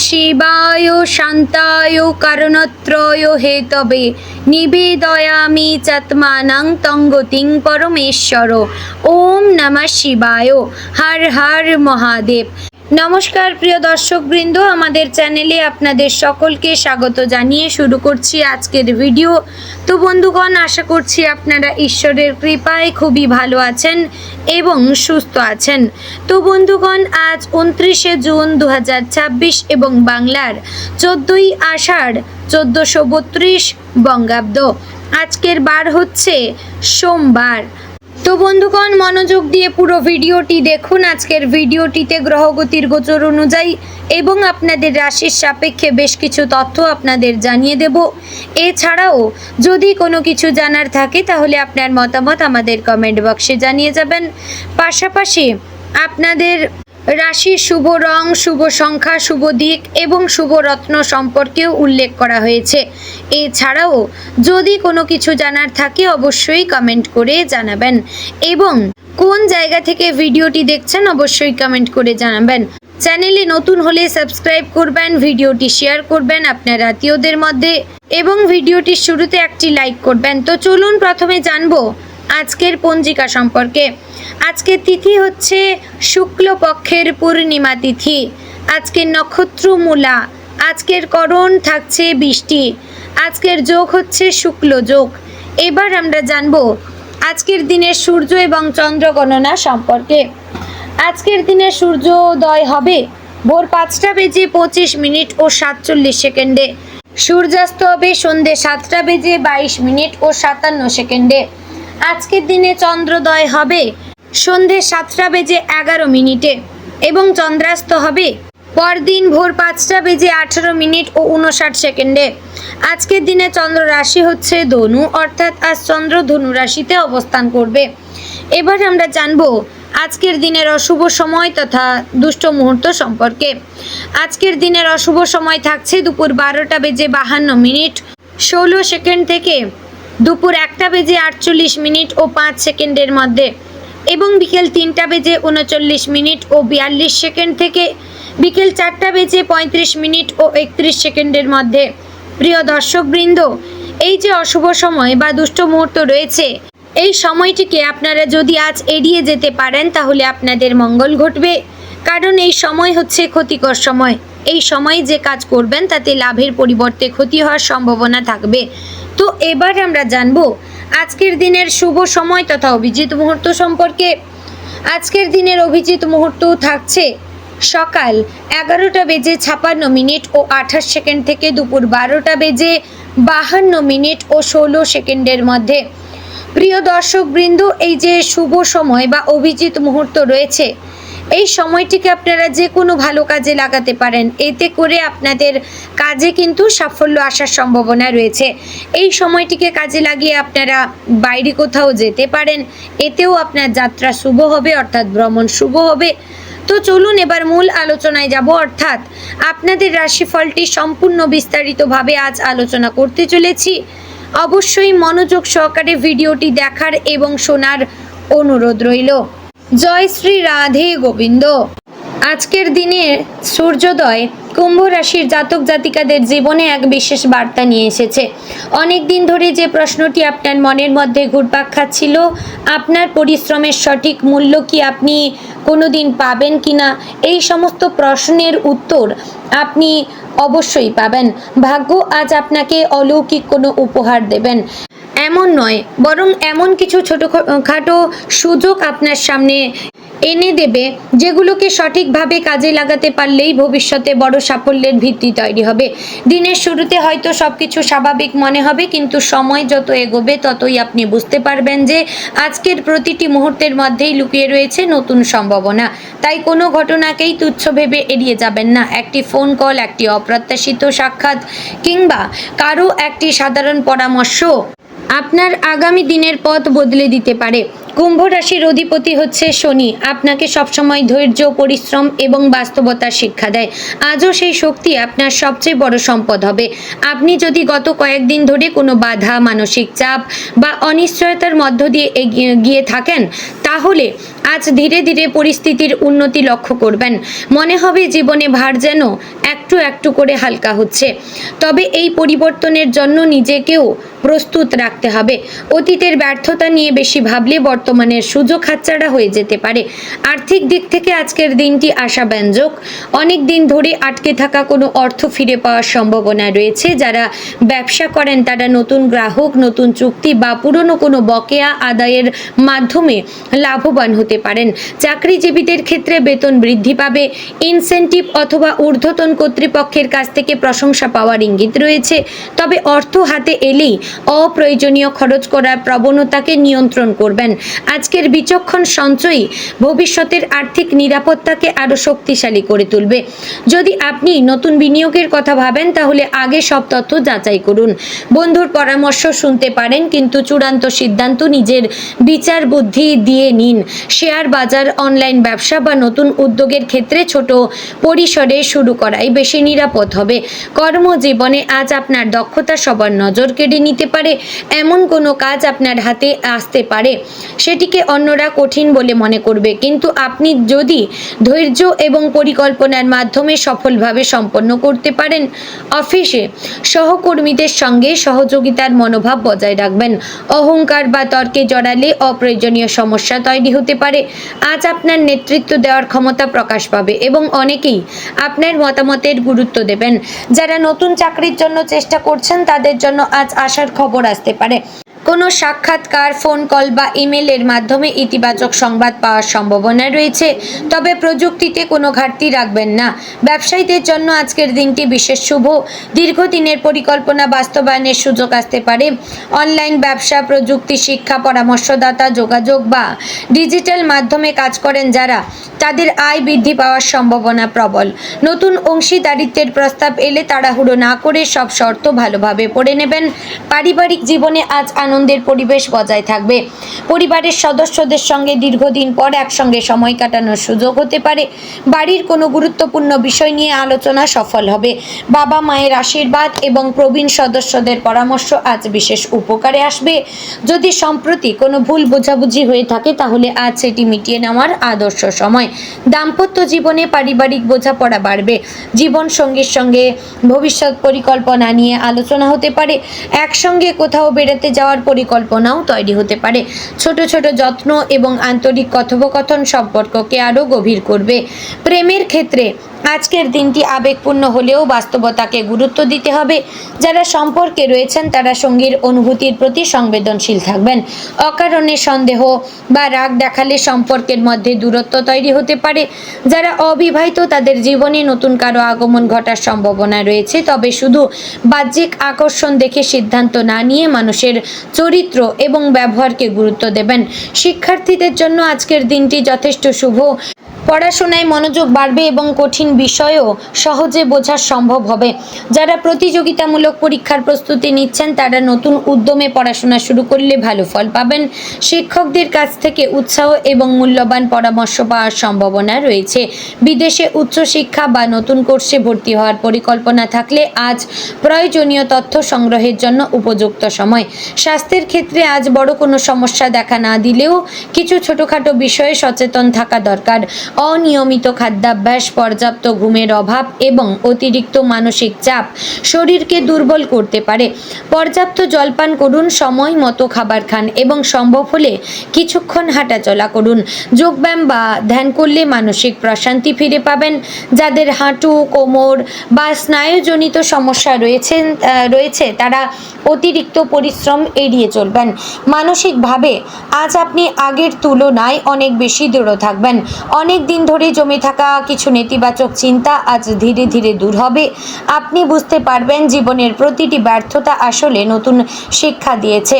শিবায় শান্তায় কারণত্রয় হেতবে নিবেদয়ামি চাত্মানাং তঙ্গতিং পরমেশ্বর। ওম নমঃ শিবায়। হর হর মহাদেব। নমস্কার প্রিয় দর্শকবৃন্দ, আমাদের চ্যানেলে আপনাদের সকলকে স্বাগত জানিয়ে শুরু করছি আজকের ভিডিও। তো বন্ধুগণ, আশা করছি আপনারা ঈশ্বরের কৃপায় খুবই ভালো আছেন এবং সুস্থ আছেন। তো বন্ধুগণ, আজ 29শে জুন 2026 এবং বাংলার 14ই আষাঢ় 1432 বঙ্গাব্দ। আজকের বার হচ্ছে সোমবার। তো বন্ধুগণ, মনোযোগ দিয়ে পুরো ভিডিওটি দেখুন। আজকের ভিডিওটিতে গ্রহগতির গোচর অনুযায়ী এবং আপনাদের রাশির সাপেক্ষে বেশ কিছু তথ্য আপনাদের জানিয়ে দেব। এছাড়াও যদি কোনো কিছু জানার থাকে তাহলে আপনার মতামত আমাদের কমেন্ট বক্সে জানিয়ে যাবেন। পাশাপাশি আপনাদের রাশির শুভ রং, শুভ সংখ্যা, শুভ দিক এবং শুভ রত্ন সম্পর্কেও উল্লেখ করা হয়েছে। এছাড়াও যদি কোনো কিছু জানার থাকে অবশ্যই কমেন্ট করে জানাবেন এবং কোন জায়গা থেকে ভিডিওটি দেখছেন অবশ্যই কমেন্ট করে জানাবেন। চ্যানেলে নতুন হলে সাবস্ক্রাইব করবেন, ভিডিওটি শেয়ার করবেন আপনার আত্মীয়দের মধ্যে এবং ভিডিওটির শুরুতে একটি লাইক করবেন। তো চলুন প্রথমে জানবো আজকের পঞ্জিকা সম্পর্কে। আজকের তিথি হচ্ছে শুক্লপক্ষের পূর্ণিমা তিথি। আজকের নক্ষত্র মূলা। আজকের করণ থাকছে বৃষ্টি। আজকের যোগ হচ্ছে শুক্ল যোগ। এবার আমরা জানবো আজকের দিনের সূর্য এবং চন্দ্র গণনা সম্পর্কে। আজকের দিনে সূর্যোদয় হবে ভোর 5টা বেজে 25 মিনিট ও 47 সেকেন্ডে। সূর্যাস্ত হবে সন্ধ্যে 7টা বেজে 22 মিনিট ও 57 সেকেন্ডে। আজকের দিনে চন্দ্রোদয় হবে সন্ধ্যে 7টা বেজে 11 মিনিটে এবং চন্দ্রাস্ত হবে পরদিন ভোর 5টা বেজে 18 মিনিট ও 59 সেকেন্ডে। আজকের দিনে চন্দ্র রাশি হচ্ছে ধনু, অর্থাৎ আজ চন্দ্র ধনু রাশিতে অবস্থান করবে। এবার আমরা জানবো আজকের দিনের অশুভ সময় তথা দুষ্ট মুহূর্ত সম্পর্কে। আজকের দিনের অশুভ সময় থাকছে দুপুর 12টা বেজে 52 মিনিট 16 সেকেন্ড থেকে দুপুর 1টা বেজে 48 মিনিট ও 5 সেকেন্ডের মধ্যে এবং বিকেল 3টা বেজে 39 মিনিট ও 42 সেকেন্ড থেকে বিকেল 4টা বেজে 35 মিনিট ও 31 সেকেন্ডের মধ্যে। প্রিয় দর্শকবৃন্দ, এই যে অশুভ সময় বা দুষ্ট মুহূর্ত রয়েছে, এই সময়টিকে আপনারা যদি আজ এড়িয়ে যেতে পারেন তাহলে আপনাদের মঙ্গল ঘটবে। কারণ এই সময় হচ্ছে ক্ষতিকর সময়। এই সময় যে কাজ করবেন তাতে লাভের পরিবর্তে ক্ষতি হওয়ার সম্ভাবনা থাকবে। তো এবার আমরা জানবো আজকের দিনের শুভ সময় তথা অভিজিৎ মুহূর্ত সম্পর্কে। আজকের দিনের অভিজিৎ মুহূর্ত থাকছে সকাল 11টা বেজে 56 মিনিট ও 28 সেকেন্ড থেকে দুপুর 12টা বেজে 52 মিনিট ও 16 সেকেন্ডের মধ্যে। প্রিয় দর্শকবৃন্দ, এই যে শুভ সময় বা অভিজিৎ মুহূর্ত রয়েছে, এই সময়টিকে আপনারা যে কোনো ভালো কাজে লাগাতে পারেন। এতে করে আপনাদের কাজে কিন্তু সাফল্য আসার সম্ভাবনা রয়েছে। এই সময়টিকে কাজে লাগিয়ে আপনারা বাইরে কোথাও যেতে পারেন। এতেও আপনার যাত্রা শুভ হবে, অর্থাৎ ভ্রমণ শুভ হবে। তো চলুন এবার মূল আলোচনায় যাব, অর্থাৎ আপনাদের রাশিফলটি সম্পূর্ণ বিস্তারিতভাবে আজ আলোচনা করতে চলেছি। অবশ্যই মনোযোগ সহকারে ভিডিওটি দেখার এবং শোনার অনুরোধ রইল। জয় শ্রী রাধে গোবিন্দ। আজকের দিনে সূর্যোদয় কুম্ভ রাশির জাতক জাতিকাদের জীবনে এক বিশেষ বার্তা নিয়ে এসেছে। অনেক দিন ধরে যে প্রশ্নটি আপনার মনের মধ্যে ঘুরপাক খাচ্ছিল, আপনার পরিশ্রমের সঠিক মূল্য কি আপনি কোনো দিন পাবেন কিনা, এই সমস্ত প্রশ্নের উত্তর আপনি অবশ্যই পাবেন। ভাগ্য আজ আপনাকে অলৌকিক কোনো উপহার দেবেন এমন নয়, বরং এমন কিছু ছোটোখাটো সুযোগ আপনার সামনে এনে দেবে যেগুলোকে সঠিকভাবে কাজে লাগাতে পারলেই ভবিষ্যতে বড় সাফল্যের ভিত্তি তৈরি হবে। দিনের শুরুতে হয়তো সব কিছু স্বাভাবিক মনে হবে, কিন্তু সময় যত এগোবে ততই আপনি বুঝতে পারবেন যে আজকের প্রতিটি মুহূর্তের মধ্যেই লুকিয়ে রয়েছে নতুন সম্ভাবনা। তাই কোনো ঘটনাকেই তুচ্ছ ভেবে এড়িয়ে যাবেন না। একটি ফোন কল, একটি অপ্রত্যাশিত সাক্ষাৎ কিংবা কারো একটি সাধারণ পরামর্শ আপনার আগামী দিনের পথ বদলে দিতে পারে। কুম্ভ রাশির অধিপতি হচ্ছে শনি। আপনাকে সবসময় ধৈর্য, পরিশ্রম এবং বাস্তবতার শিক্ষা দেয়। আজও সেই শক্তি আপনার সবচেয়ে বড় সম্পদ হবে। আপনি যদি গত কয়েকদিন ধরে কোনো বাধা, মানসিক চাপ বা অনিশ্চয়তার মধ্য দিয়ে এগিয়ে গিয়ে থাকেন, তাহলে আজ ধীরে ধীরে পরিস্থিতির উন্নতি লক্ষ্য করবেন। মনে হবে জীবনে ভার যেন একটু একটু করে হালকা হচ্ছে। তবে এই পরিবর্তনের জন্য নিজেকেও প্রস্তুত রাখতে হবে। অতীতের ব্যর্থতা নিয়ে বেশি ভাবলে বর্তমানের সুযোগ হাতছাড়া হয়ে যেতে পারে। আর্থিক দিক থেকে আজকের দিনটি আশাব্যঞ্জক। অনেক দিন ধরে আটকে থাকা কোনো অর্থ ফিরে পাওয়ার সম্ভাবনা রয়েছে। যারা ব্যবসা করেন তারা নতুন গ্রাহক, নতুন চুক্তি বা পুরনো কোনো বকেয়া আদায়ের মাধ্যমে লাভবান হতে পারেন। চাকরিজীবীদের ক্ষেত্রে বেতন বৃদ্ধি পাবে। ইনসেনটিভ অথবা ঊর্ধ্বতন কর্তৃপক্ষের কাছ থেকে প্রশংসা পাওয়ার ইঙ্গিত রয়েছে। তবে অর্থ হাতে এলেই অপ্রয়োজনীয় খরচ করার প্রবণতাকে নিয়ন্ত্রণ করবেন। আজকের বিচক্ষণ সঞ্চয়ই ভবিষ্যতের আর্থিক নিরাপত্তাকে আরও শক্তিশালী করে তুলবে। যদি আপনি নতুন বিনিয়োগের কথা ভাবেন তাহলে আগে সব তথ্য যাচাই করুন। বন্ধুর পরামর্শ শুনতে পারেন, কিন্তু চূড়ান্ত সিদ্ধান্ত নিজের বিচার বুদ্ধি দিয়ে নিন। শেয়ার বাজার, অনলাইন ব্যবসা বা নতুন উদ্যোগের ক্ষেত্রে ছোট পরিসরে শুরু করাই বেশি নিরাপদ হবে। কর্মজীবনে আজ আপনার দক্ষতা সবার নজর কেড়ে নিতে পারে। এমন কোনো কাজ আপনার হাতে আসতে পারে সেটিকে অন্যরা কঠিন বলে মনে করবে, কিন্তু আপনি যদি ধৈর্য এবং পরিকল্পনার মাধ্যমে সফলভাবে সম্পন্ন করতে পারেন। অফিসে সহকর্মীদের সঙ্গে সহযোগিতার মনোভাব বজায় রাখবেন। অহংকার বা তর্কে জড়ালে অপ্রয়োজনীয় সমস্যা তৈরি হতে পারে। আজ আপনার নেতৃত্ব দেওয়ার ক্ষমতা প্রকাশ পাবে এবং অনেকেই আপনার মতামতের গুরুত্ব দেবেন। যারা নতুন চাকরির জন্য চেষ্টা করছেন তাদের জন্য আজ আশার খবর আসতে পারে। কোনো সাক্ষাৎকার, ফোন কল বা ইমেলের মাধ্যমে ইতিবাচক সংবাদ পাওয়ার সম্ভাবনা রয়েছে। তবে প্রযুক্তিতে কোনো ঘাটতি রাখবেন না। ব্যবসায়ীদের জন্য আজকের দিনটি বিশেষ শুভ। দীর্ঘদিনের পরিকল্পনা বাস্তবায়নের সুযোগ আসতে পারে। অনলাইন ব্যবসা, প্রযুক্তি, শিক্ষা, পরামর্শদাতা, যোগাযোগ বা ডিজিটাল মাধ্যমে কাজ করেন যারা, তাদের আয় বৃদ্ধি পাওয়ার সম্ভাবনা প্রবল। নতুন অংশীদারিত্বের প্রস্তাব এলে তাড়াহুড়ো না করে সব শর্ত ভালোভাবে পড়ে নেবেন। পারিবারিক জীবনে আজ আনন্দের পরিবেশ বজায় থাকবে। পরিবারের সদস্যদের সঙ্গে দীর্ঘদিন পর একসঙ্গে সময় কাটানোর সুযোগ হতে পারে। বাড়ির কোনো গুরুত্বপূর্ণ বিষয় নিয়ে আলোচনা সফল হবে। বাবা মায়ের আশীর্বাদ এবং প্রবীণ সদস্যদের পরামর্শ আজ বিশেষ উপকারে আসবে। যদি সম্প্রতি কোনো ভুল বোঝাবুঝি হয়ে থাকে তাহলে আজ সেটি মিটিয়ে নেওয়ার আদর্শ সময়। দাম্পত্য জীবনে পারিবারিক বোঝাপড়া বাড়বে। জীবন সঙ্গীর সঙ্গে ভবিষ্যৎ পরিকল্পনা নিয়ে আলোচনা হতে পারে। একসঙ্গে কোথাও বেড়াতে যাওয়ার পরিকল্পনাও তৈরি হতে পারে। ছোট ছোট যত্ন এবং আন্তরিক কথোপকথন সম্পর্ককে আরও গভীর করবে। প্রেমের ক্ষেত্রে আজকের দিনটি আবেগপূর্ণ হলেও বাস্তবতাকে গুরুত্ব দিতে হবে। যারা সম্পর্কে রয়েছেন তারা সঙ্গীর অনুভূতির প্রতি সংবেদনশীল থাকবেন। অকারণে সন্দেহ বা রাগ দেখালে সম্পর্কের মধ্যে দূরত্ব তৈরি হতে পারে। যারা অবিবাহিত তাদের জীবনে নতুন কারো আগমন ঘটার সম্ভাবনা রয়েছে। তবে শুধু বাহ্যিক আকর্ষণ দেখে সিদ্ধান্ত না নিয়ে মানুষের চরিত্র এবং ব্যবহারকে গুরুত্ব দেবেন। শিক্ষার্থীদের জন্য আজকের দিনটি যথেষ্ট শুভ। পড়াশোনায় মনোযোগ বাড়বে এবং কঠিন বিষয়ও সহজে বোঝা সম্ভব হবে। যারা প্রতিযোগিতামূলক পরীক্ষার প্রস্তুতি নিচ্ছেন তারা নতুন উদ্যমে পড়াশোনা শুরু করলে ভালো ফল পাবেন। শিক্ষকদের কাছ থেকে উৎসাহ এবং মূল্যবান পরামর্শ পাওয়ার সম্ভাবনা রয়েছে। বিদেশে উচ্চশিক্ষা বা নতুন কোর্সে ভর্তি হওয়ার পরিকল্পনা থাকলে আজ প্রয়োজনীয় তথ্য সংগ্রহের জন্য উপযুক্ত সময়। স্বাস্থ্যের ক্ষেত্রে আজ বড় কোনো সমস্যা দেখা না দিলেও কিছু ছোটোখাটো বিষয়ে সচেতন থাকা দরকার। অনিয়মিত খাদ্যাভ্যাস, পর্যাপ্ত ঘুমের অভাব এবং অতিরিক্ত মানসিক চাপ শরীরকে দুর্বল করতে পারে। পর্যাপ্ত জলপান করুন, সময় মতো খাবার খান এবং সম্ভব হলে কিছুক্ষণ হাঁটাচলা করুন। যোগব্যায়াম বা ধ্যান করলে মানসিক প্রশান্তি ফিরে পাবেন। যাদের হাঁটু, কোমর বা স্নায়ুজনিত সমস্যা রয়েছে তারা অতিরিক্ত পরিশ্রম এড়িয়ে চলবেন। মানসিকভাবে আজ আপনি আগের তুলনায় অনেক বেশি দৃঢ় থাকবেন। অনেক দিন ধরে জমে থাকা কিছু নেতিবাচক চিন্তা আজ ধীরে ধীরে দূর হবে। আপনি বুঝতে পারবেন জীবনের প্রতিটি ব্যর্থতা আসলে নতুন শিক্ষা দিয়েছে।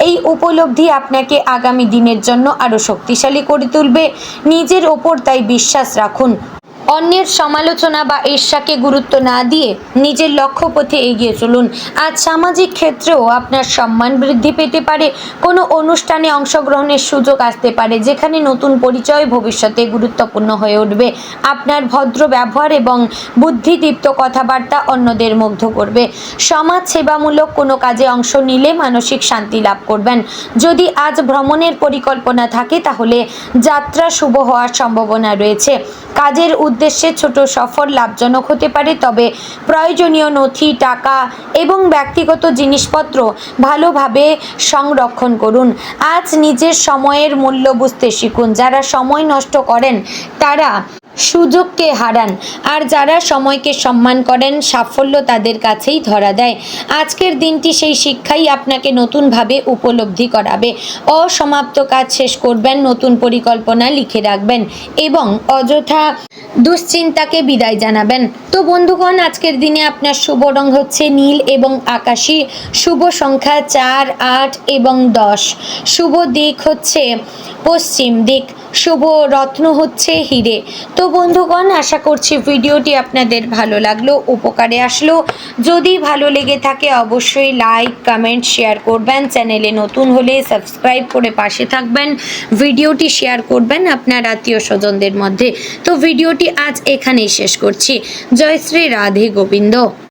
এই উপলব্ধি আপনাকে আগামী দিনের জন্য আরও শক্তিশালী করে তুলবে। নিজের ওপর তাই বিশ্বাস রাখুন। অন্যের সমালোচনা বা ঈর্ষাকে গুরুত্ব না দিয়ে নিজের লক্ষ্য পথে এগিয়ে চলুন। আজ সামাজিক ক্ষেত্রেও আপনার সম্মান বৃদ্ধি পেতে পারে। কোনো অনুষ্ঠানে অংশগ্রহণের সুযোগ আসতে পারে যেখানে নতুন পরিচয় ভবিষ্যতে গুরুত্বপূর্ণ হয়ে উঠবে। আপনার ভদ্র ব্যবহার এবং বুদ্ধিদীপ্ত কথাবার্তা অন্যদের মুগ্ধ করবে। সমাজ সেবামূলক কোনো কাজে অংশ নিলে মানসিক শান্তি লাভ করবেন। যদি আজ ভ্রমণের পরিকল্পনা থাকে তাহলে যাত্রা শুভ হওয়ার সম্ভাবনা রয়েছে। কাজের উদ্দেশ্যে ছোট সফর লাভজনক হতে পারে, তবে প্রয়োজনীয় নথি, টাকা এবং ব্যক্তিগত জিনিসপত্র ভালোভাবে সংরক্ষণ করুন। আজ নিজের সময়ের মূল্য বুঝতে শিখুন। যারা সময় নষ্ট করেন তারা সুযোগকে হারান, আর যারা সময়কে সম্মান করেন সাফল্য তাদের কাছেই ধরা দেয়। আজকের দিনটি সেই শিক্ষাই আপনাকে নতুনভাবে উপলব্ধি করাবে। অসমাপ্ত কাজ শেষ করবেন, নতুন পরিকল্পনা লিখে রাখবেন এবং অযথা দুশ্চিন্তাকে বিদায় জানাবেন। তো বন্ধুগণ, আজকের দিনে আপনার শুভ রং হচ্ছে নীল এবং আকাশী। শুভ সংখ্যা 4, 8 এবং 10। শুভ দিক হচ্ছে পশ্চিম দিক। শুভ রত্ন হচ্ছে হিরে। তো বন্ধুগণ, আশা করছি ভিডিওটি আপনাদের ভালো লাগলো, উপকারে আসলো। যদি ভালো লেগে থাকে অবশ্যই লাইক, কমেন্ট, শেয়ার করবেন। চ্যানেলে নতুন হলে সাবস্ক্রাইব করে পাশে থাকবেন। ভিডিওটি শেয়ার করবেন আপনার আত্মীয় স্বজনদের মধ্যে। তো ভিডিওটি আজ এখানেই শেষ করছি। জয় শ্রী রাধে গোবিন্দ।